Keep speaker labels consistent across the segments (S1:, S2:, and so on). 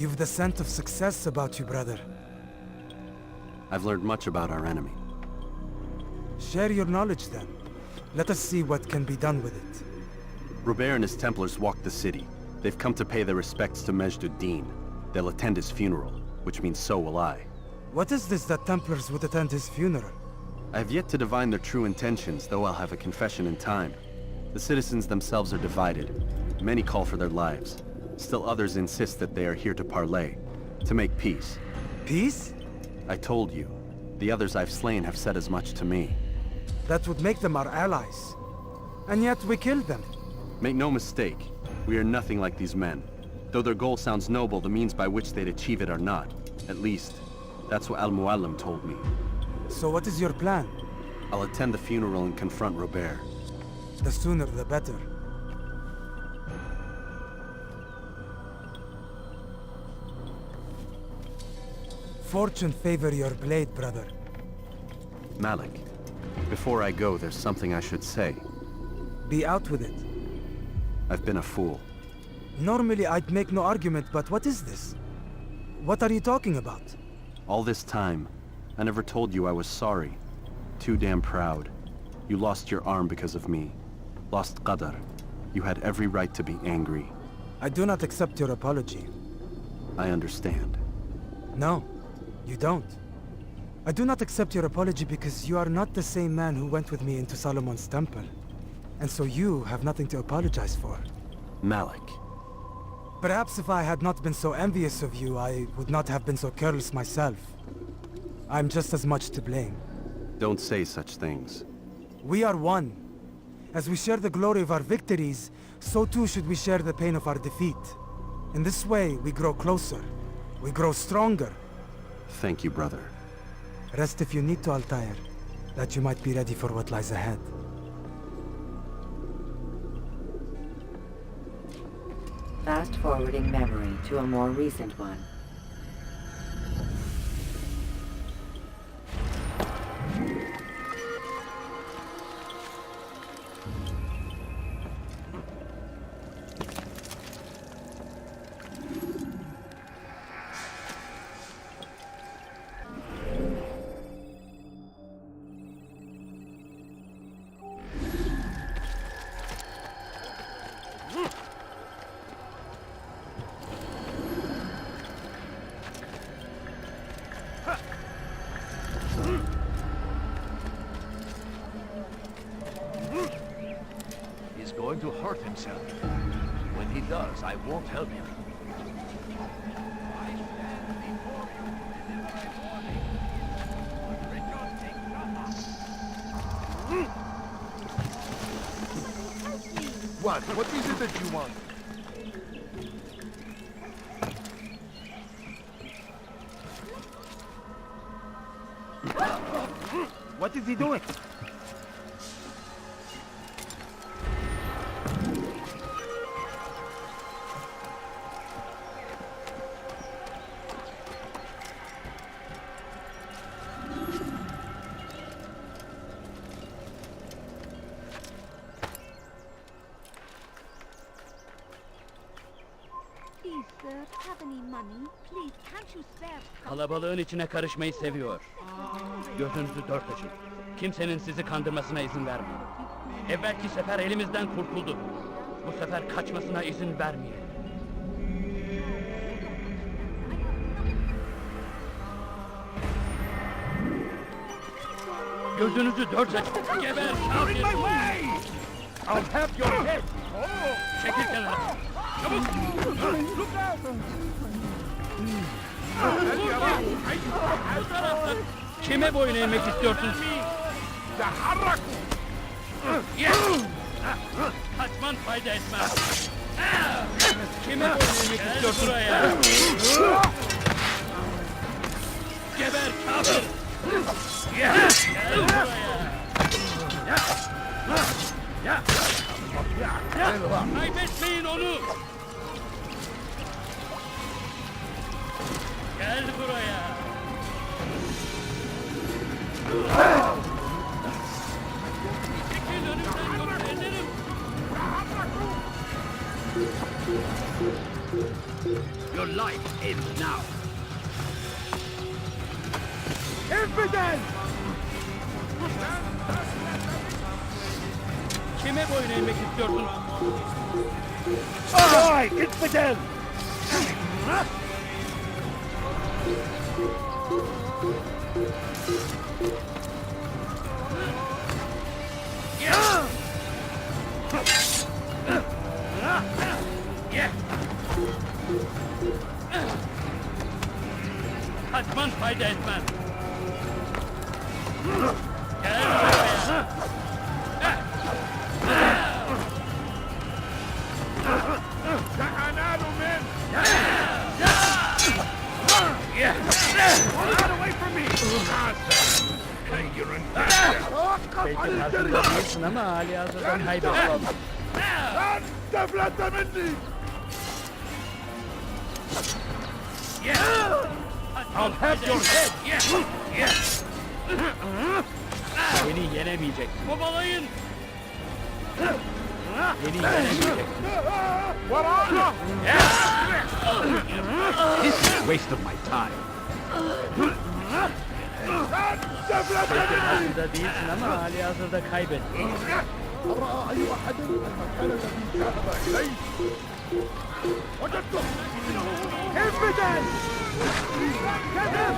S1: You've the scent of success about you, brother.
S2: I've learned much about our enemy.
S1: Share your knowledge then. Let us see what can be done with it.
S2: Robert and his Templars walked the city. They've come to pay their respects to Majd-ud-Din. They'll attend his funeral, which means so will I.
S1: What is this that Templars would attend his funeral?
S2: I have yet to divine their true intentions, though I'll have a confession in time. The citizens themselves are divided. Many call for their lives. Still others insist that they are here to parley, to make peace.
S1: Peace?
S2: I told you. The others I've slain have said as much to me.
S1: That would make them our allies. And yet we killed them.
S2: Make no mistake, we are nothing like these men. Though their goal sounds noble, the means by which they'd achieve it are not. At least, that's what Al-Muallim told me.
S1: So what is your plan?
S2: I'll attend the funeral and confront Robert.
S1: The sooner the better. Fortune favor your blade, brother.
S2: Malik, before I go, there's something I should say.
S1: Be out with it.
S2: I've been a fool.
S1: Normally I'd make no argument, but what is this? What are you talking about?
S2: All this time, I never told you I was sorry. Too damn proud. You lost your arm because of me. Lost Qadar. You had every right to be angry.
S1: I do not accept your apology.
S2: I understand.
S1: No, you don't. I do not accept your apology because you are not the same man who went with me into Solomon's temple. And so you have nothing to apologize for.
S2: Malik.
S1: Perhaps if I had not been so envious of you, I would not have been so careless myself. I'm just as much to blame.
S2: Don't say such things.
S1: We are one. As we share the glory of our victories, so too should we share the pain of our defeat. In this way, we grow closer. We grow stronger.
S2: Thank you, brother.
S1: Rest if you need to, Altair, that you might be ready for what lies ahead.
S3: Fast-forwarding memory to a more recent one.
S4: He's going to hurt himself. When he does, I won't help him.
S5: What? What is it that you want?
S1: What is he doing?
S6: Please, sir, have any money? Please, can't you spare?
S7: Kalabalığın içine karışmayı seviyor. Gözünüzü dört açın. Kimsenin sizi kandırmasına izin vermeyin. Evvelki sefer elimizden kurtuldu. Bu sefer kaçmasına izin vermeyin. Gözünüzü dört açın. Geber kafir!
S5: I'll have your head!
S7: Çekil kenara! Çabuk! Bu taraftan! Kime boyun eğmek istiyorsun? Kaçman fayda etmez. Kime boyun eğmek istiyorsun? Buraya. Geber kafir! Gel buraya! Kaybetmeyin onu! Gel buraya! Çekil önümden yoksa ederim! Your life ends now.
S5: Infidel!
S7: Kime boyun eğmek istiyorsun?
S5: Ay, infidel!
S7: Kaçman fayda etmez. Gel buraya.
S5: تعال من! Get away from me!
S7: Belki farkında değilsin ama hali hazırda kaybettim.
S5: تفلت مني! I'll have your head!
S7: Beni yenemeyecek. Kovalayın. Beni yenemeyecek.
S5: ورانا!
S7: This is a waste of my time.
S5: تفلت
S7: Belki
S5: مني!
S7: farkında değilsin ama hali hazırda kaybettim.
S5: رأى أي أحد المكان الذي ذهب إليه؟ وجدته! انفدل! كذب!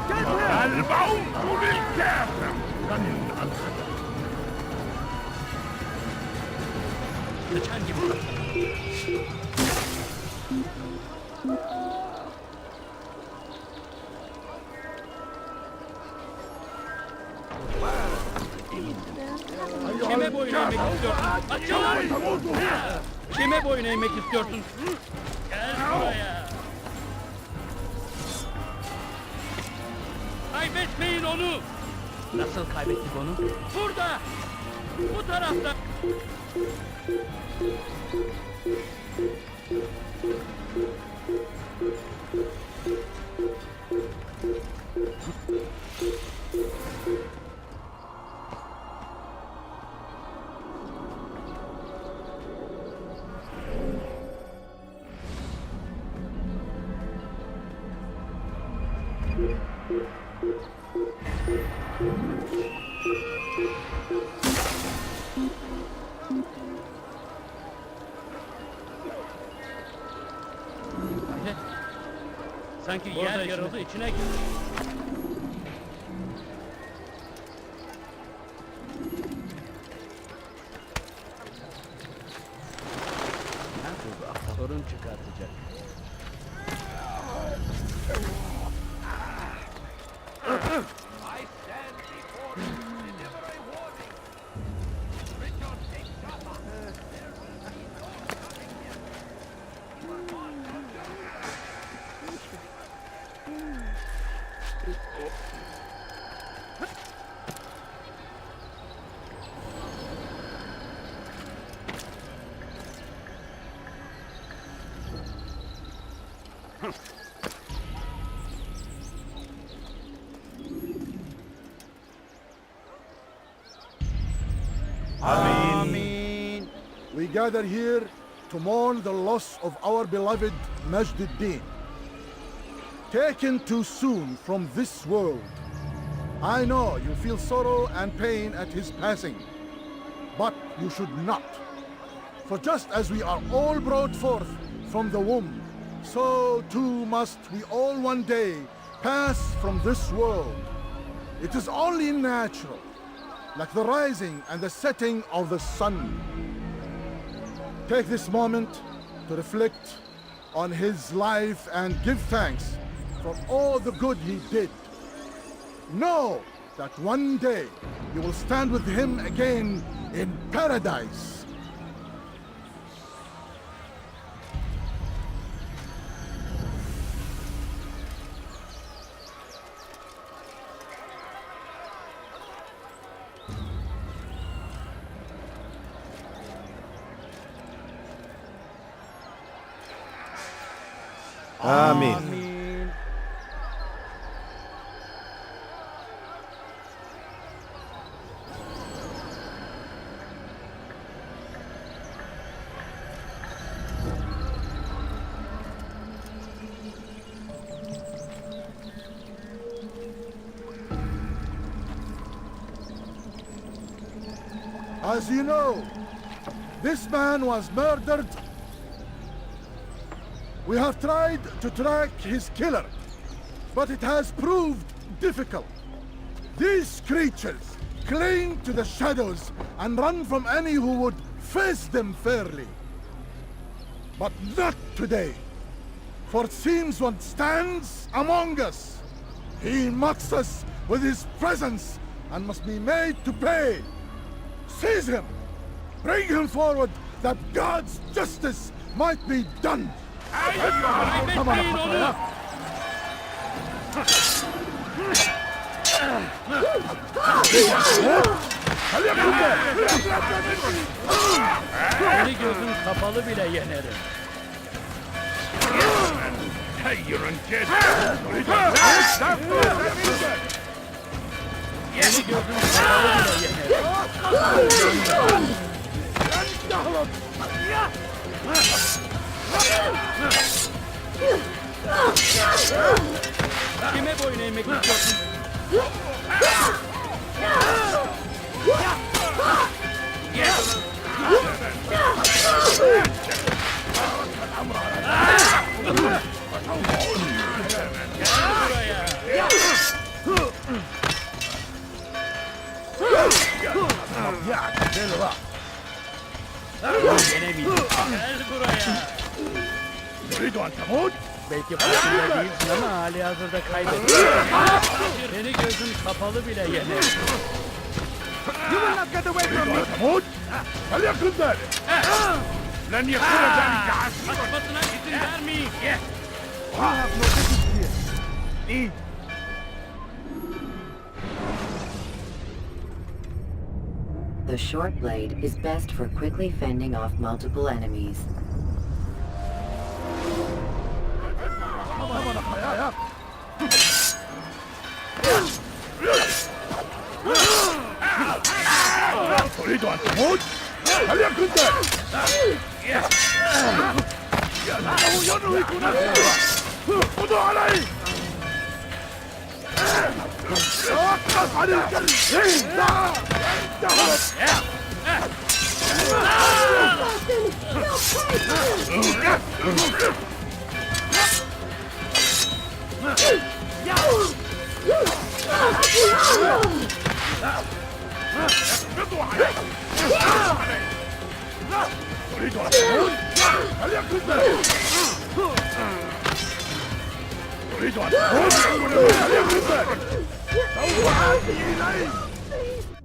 S5: كذب! الموت للكافر!
S7: Sıçan gibi bırak. Kime boyun eğmek istiyorsun? Açılın! Kime boyun eğmek istiyorsun? Gel buraya. Kaybetmeyin onu. Nasıl kaybettik onu? Burada. Bu tarafta. Sanki yer yarıldı, içine girdi. Sorun çıkartacak.
S4: I stand before you to deliver a warning. Richard, take cover. There will be no coming here. You are on
S8: Amen. We gather here to mourn the loss of our beloved Majd-ud-Din, taken too soon from this world. I know you feel sorrow and pain at his passing, but you should not. For just as we are all brought forth from the womb, so too must we all one day pass from this world. It is only natural, like the rising and the setting of the sun. Take this moment to reflect on his life and give thanks for all the good he did. Know that one day you will stand with him again in paradise.
S9: Amin.
S8: As you know, this man was murdered. We have tried to track his killer, but it has proved difficult. These creatures cling to the shadows and run from any who would face them fairly. But not today, for it seems one stands among us. He mocks us with his presence and must be made to pay. Seize him! Bring him forward that God's justice might be done! Come on, Altair.
S7: Seni gözüm kapalı bile yenerim. Seni gözüm kapalı bile yenerim. Kime boyun eğmek istiyorsun? Yenemeyeceğim. Gel buraya. Belki farkında değilsin ama hali hazırda kaybettin. Seni gözüm kapalı bile yenerim.
S5: You will not get away from me!
S7: Kaçmasına izin vermeyin.
S5: You have no business here.
S3: The short blade is best for quickly fending off multiple enemies.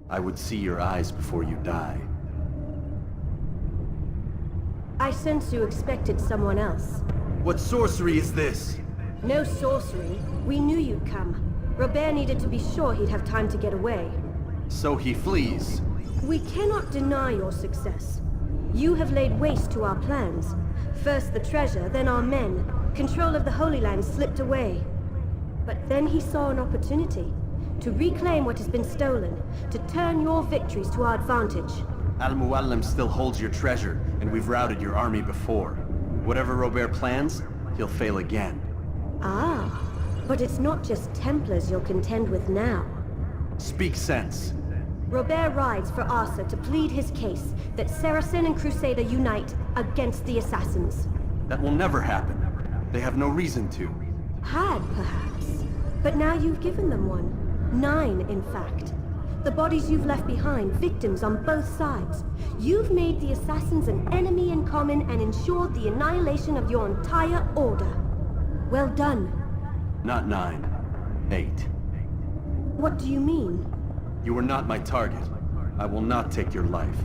S2: I would see your eyes before you die.
S10: I sense you expected someone else.
S2: What sorcery is this?
S10: No sorcery. We knew you'd come. Robert needed to be sure he'd have time to get away.
S2: So he flees.
S10: We cannot deny your success. You have laid waste to our plans. First the treasure, then our men. Control of the Holy Land slipped away. But then he saw an opportunity to reclaim what has been stolen, to turn your victories to our advantage.
S2: Al-Muallim still holds your treasure, and we've routed your army before. Whatever Robert plans, he'll fail again.
S10: Ah, but it's not just Templars you'll contend with now.
S2: Speak sense.
S10: Robert rides for Arsuf to plead his case that Saracen and Crusader unite against the Assassins.
S2: That will never happen. They have no reason to.
S10: Had, perhaps. But now you've given them one. 9, in fact. The bodies you've left behind, victims on both sides. You've made the Assassins an enemy in common and ensured the annihilation of your entire order. Well done.
S2: Not 9. 8.
S10: What do you mean?
S2: You are not my target. I will not take your life.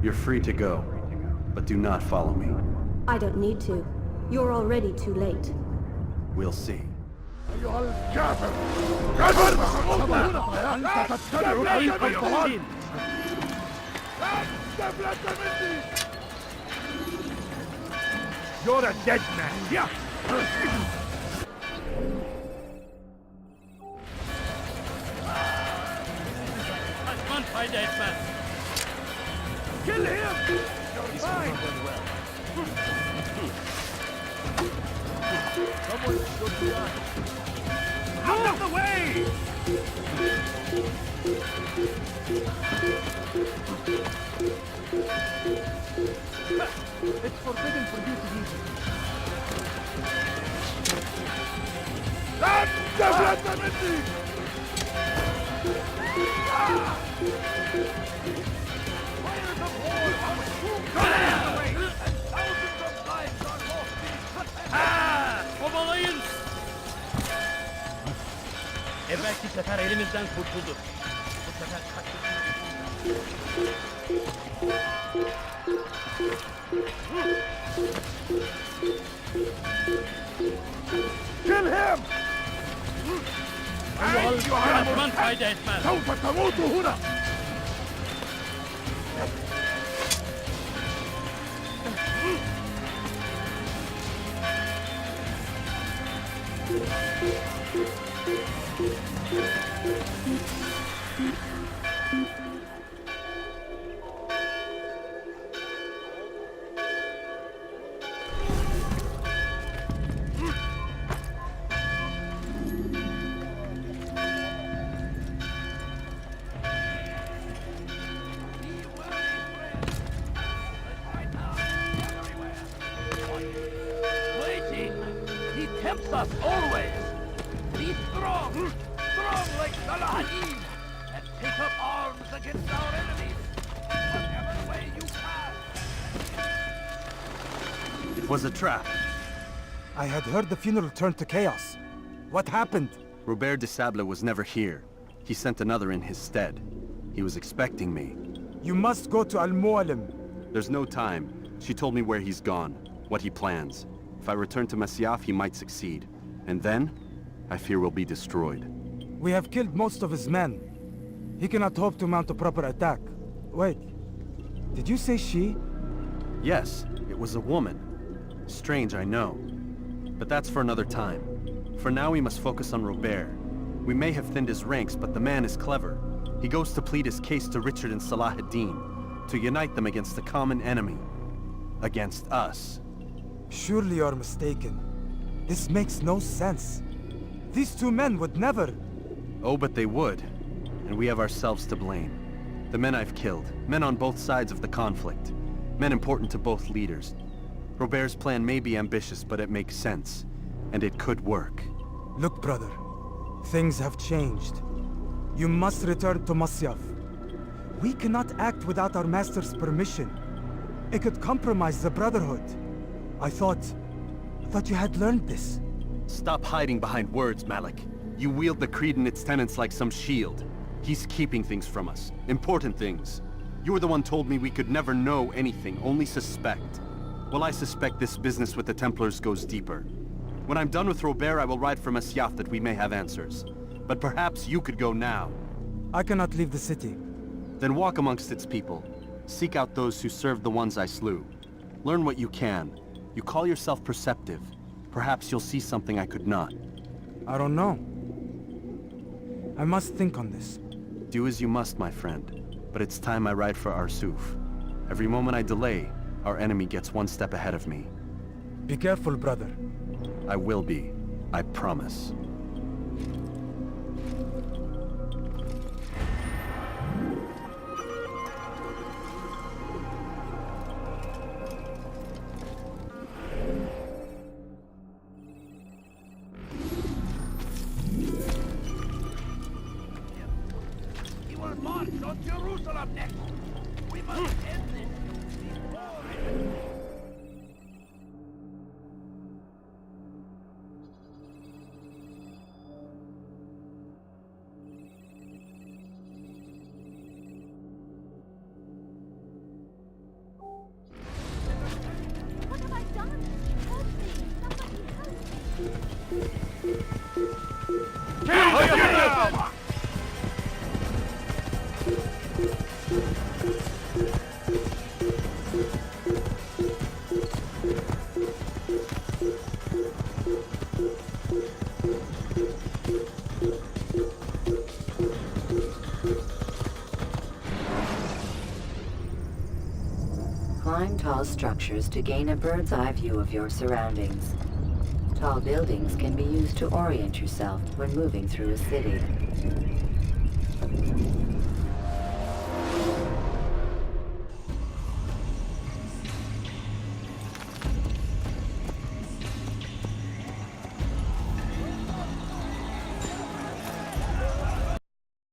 S2: You're free to go, but do not follow me.
S10: I don't need to. You're already too late.
S2: We'll see.
S5: أيها الكافر! كافر! أنت تتبع طريق الضلال! استفلت مني! You're a dead man! Yeah!
S7: Kaçman fayda etmez.
S5: Kill him! You're fine! Someone should be
S4: Out of the way!
S5: It's forbidden for you to use it.
S4: Fires of war are soon coming away, and thousands of lives are lost being cut and
S7: Kovalayın! Evvelki sefer elimizden kurtuldu. Bu sefer kaçmasına
S5: Kill him!
S7: Kaçman fayda etmez.
S5: سوف تموت هنا!
S4: waiting. He tempts us always. Be strong, strong like Saladin, and take up arms against our enemies. Whatever way you can.
S2: It was a trap.
S1: I had heard the funeral turned to chaos. What happened?
S2: Robert de Sable was never here. He sent another in his stead. He was expecting me.
S1: You must go to Al-Mualim.
S2: There's no time. She told me where he's gone, what he plans. If I return to Masyaf, he might succeed. And then, I fear we'll be destroyed.
S1: We have killed most of his men. He cannot hope to mount a proper attack. Wait, did you say she?
S2: Yes, it was a woman. Strange, I know. But that's for another time. For now, we must focus on Robert. We may have thinned his ranks, but the man is clever. He goes to plead his case to Richard and Salah ad-Din, to unite them against the common enemy. Against us.
S1: Surely you're mistaken. This makes no sense. These two men would never...
S2: Oh, but they would. And we have ourselves to blame. The men I've killed, men on both sides of the conflict. Men important to both leaders. Robert's plan may be ambitious, but it makes sense. And it could work.
S1: Look, brother. Things have changed. You must return to Masyaf. We cannot act without our master's permission. It could compromise the Brotherhood. I thought you had learned this.
S2: Stop hiding behind words, Malik. You wield the creed and its tenets like some shield. He's keeping things from us. Important things. You were the one told me we could never know anything, only suspect. Well, I suspect this business with the Templars goes deeper. When I'm done with Robert, I will ride for Masyaf that we may have answers. But perhaps you could go now.
S1: I cannot leave the city.
S2: Then walk amongst its people. Seek out those who served the ones I slew. Learn what you can. You call yourself perceptive. Perhaps you'll see something I could not.
S1: I don't know. I must think on this.
S2: Do as you must, my friend. But it's time I ride for Arsuf. Every moment I delay, our enemy gets one step ahead of me.
S1: Be careful, brother.
S2: I will be. I promise.
S4: He will march on Jerusalem next. We must end this before it.
S6: What have I done? Help me! Somebody help me!
S3: Climb tall structures to gain a bird's eye view of your surroundings. Tall buildings can be used to orient yourself when moving through a city.